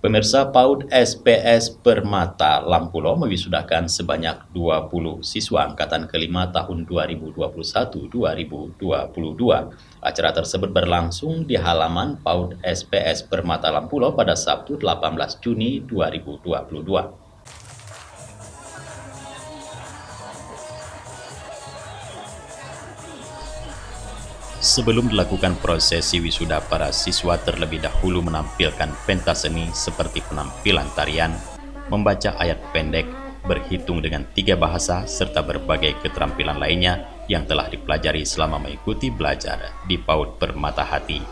Pemirsa, PAUD SPS Permata Lampulo mewisudakan sebanyak 20 siswa angkatan kelima tahun 2021-2022. Acara tersebut berlangsung di halaman PAUD SPS Permata Lampulo pada Sabtu 18 Juni 2022. Sebelum dilakukan prosesi wisuda, para siswa terlebih dahulu menampilkan pentas seni seperti penampilan tarian, membaca ayat pendek, berhitung dengan 3 bahasa, serta berbagai keterampilan lainnya yang telah dipelajari selama mengikuti belajar di PAUD Permata Hati.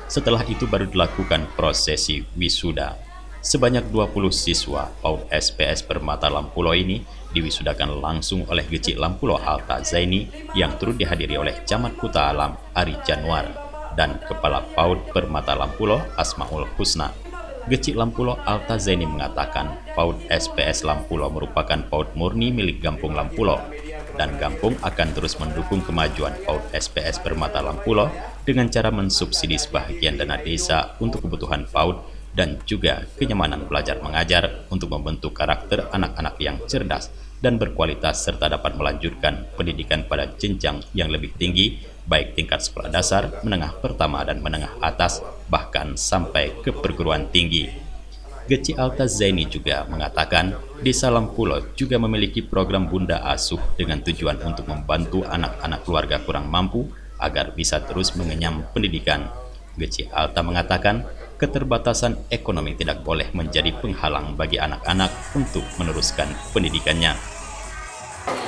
Setelah itu baru dilakukan prosesi wisuda. Sebanyak 20 siswa PAUD SPS Permata Lampulo ini diwisudakan langsung oleh Gecik Lampulo Alta Zaini yang turut dihadiri oleh Camat Kuta Alam Ari Januar dan Kepala PAUD Permata Lampulo Asmaul Husna. Gecik Lampulo Alta Zaini mengatakan PAUD SPS Lampulo merupakan PAUD murni milik Gampung Lampulo dan Gampung akan terus mendukung kemajuan PAUD SPS Permata Lampulo dengan cara mensubsidi sebahagian dana desa untuk kebutuhan PAUD dan juga kenyamanan belajar mengajar untuk membentuk karakter anak-anak yang cerdas dan berkualitas serta dapat melanjutkan pendidikan pada jenjang yang lebih tinggi, baik tingkat sekolah dasar, menengah pertama dan menengah atas, bahkan sampai ke perguruan tinggi. Gecik Alta Zaini juga mengatakan Desa Lampulo juga memiliki program Bunda Asuh dengan tujuan untuk membantu anak-anak keluarga kurang mampu agar bisa terus mengenyam pendidikan. Gecik Alta mengatakan keterbatasan ekonomi tidak boleh menjadi penghalang bagi anak-anak untuk meneruskan pendidikannya.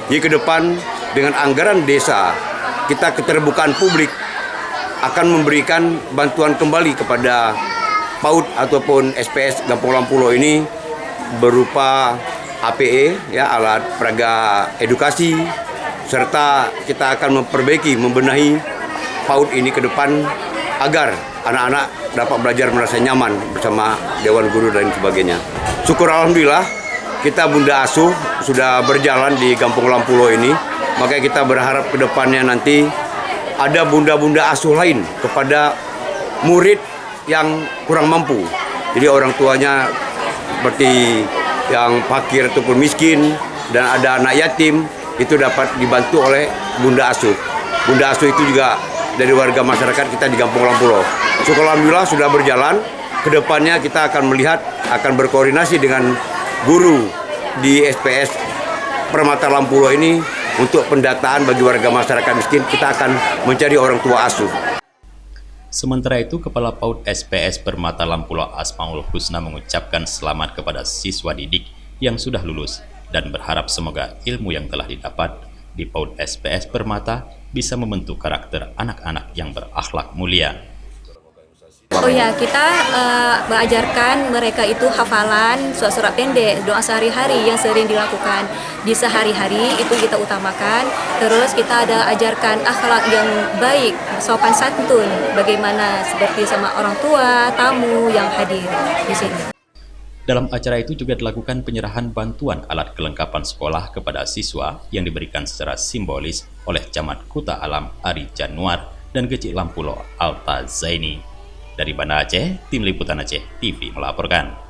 Di ke depan dengan anggaran desa, kita keterbukaan publik akan memberikan bantuan kembali kepada PAUD ataupun SPS Gampung Lampulo ini berupa APE, ya, alat peraga edukasi, serta kita akan membenahi PAUD ini ke depan agar anak-anak dapat belajar merasa nyaman bersama Dewan Guru dan sebagainya. Syukur Alhamdulillah, kita Bunda Asuh sudah berjalan di Gampung Lampulo ini, maka kita berharap ke depannya nanti ada bunda-bunda asuh lain kepada murid yang kurang mampu. Jadi orang tuanya seperti yang fakir ataupun miskin dan ada anak yatim, itu dapat dibantu oleh Bunda Asuh. Bunda Asuh itu juga dari warga masyarakat kita di Gampung Lampulo. Syukur Alhamdulillah sudah berjalan. Kedepannya kita akan melihat, akan berkoordinasi dengan guru di SPS Permata Lampulo ini untuk pendataan bagi warga masyarakat miskin. Kita akan mencari orang tua asuh. Sementara itu, Kepala PAUD SPS Permata Lampulo Asmaul Husna mengucapkan selamat kepada siswa didik yang sudah lulus dan berharap semoga ilmu yang telah didapat di PAUD SPS Permata bisa membentuk karakter anak-anak yang berakhlak mulia. Oh ya, kita mengajarkan mereka itu hafalan surat-surat pendek, doa sehari-hari yang sering dilakukan di sehari-hari itu kita utamakan. Terus kita ada ajarkan akhlak yang baik, sopan santun, bagaimana seperti sama orang tua, tamu yang hadir di sini. Dalam acara itu juga dilakukan penyerahan bantuan alat kelengkapan sekolah kepada siswa yang diberikan secara simbolis oleh Camat Kuta Alam Ari Januar dan Gecik Lampulo Alta Zaini. Dari Banda Aceh, Tim Liputan Aceh TV melaporkan.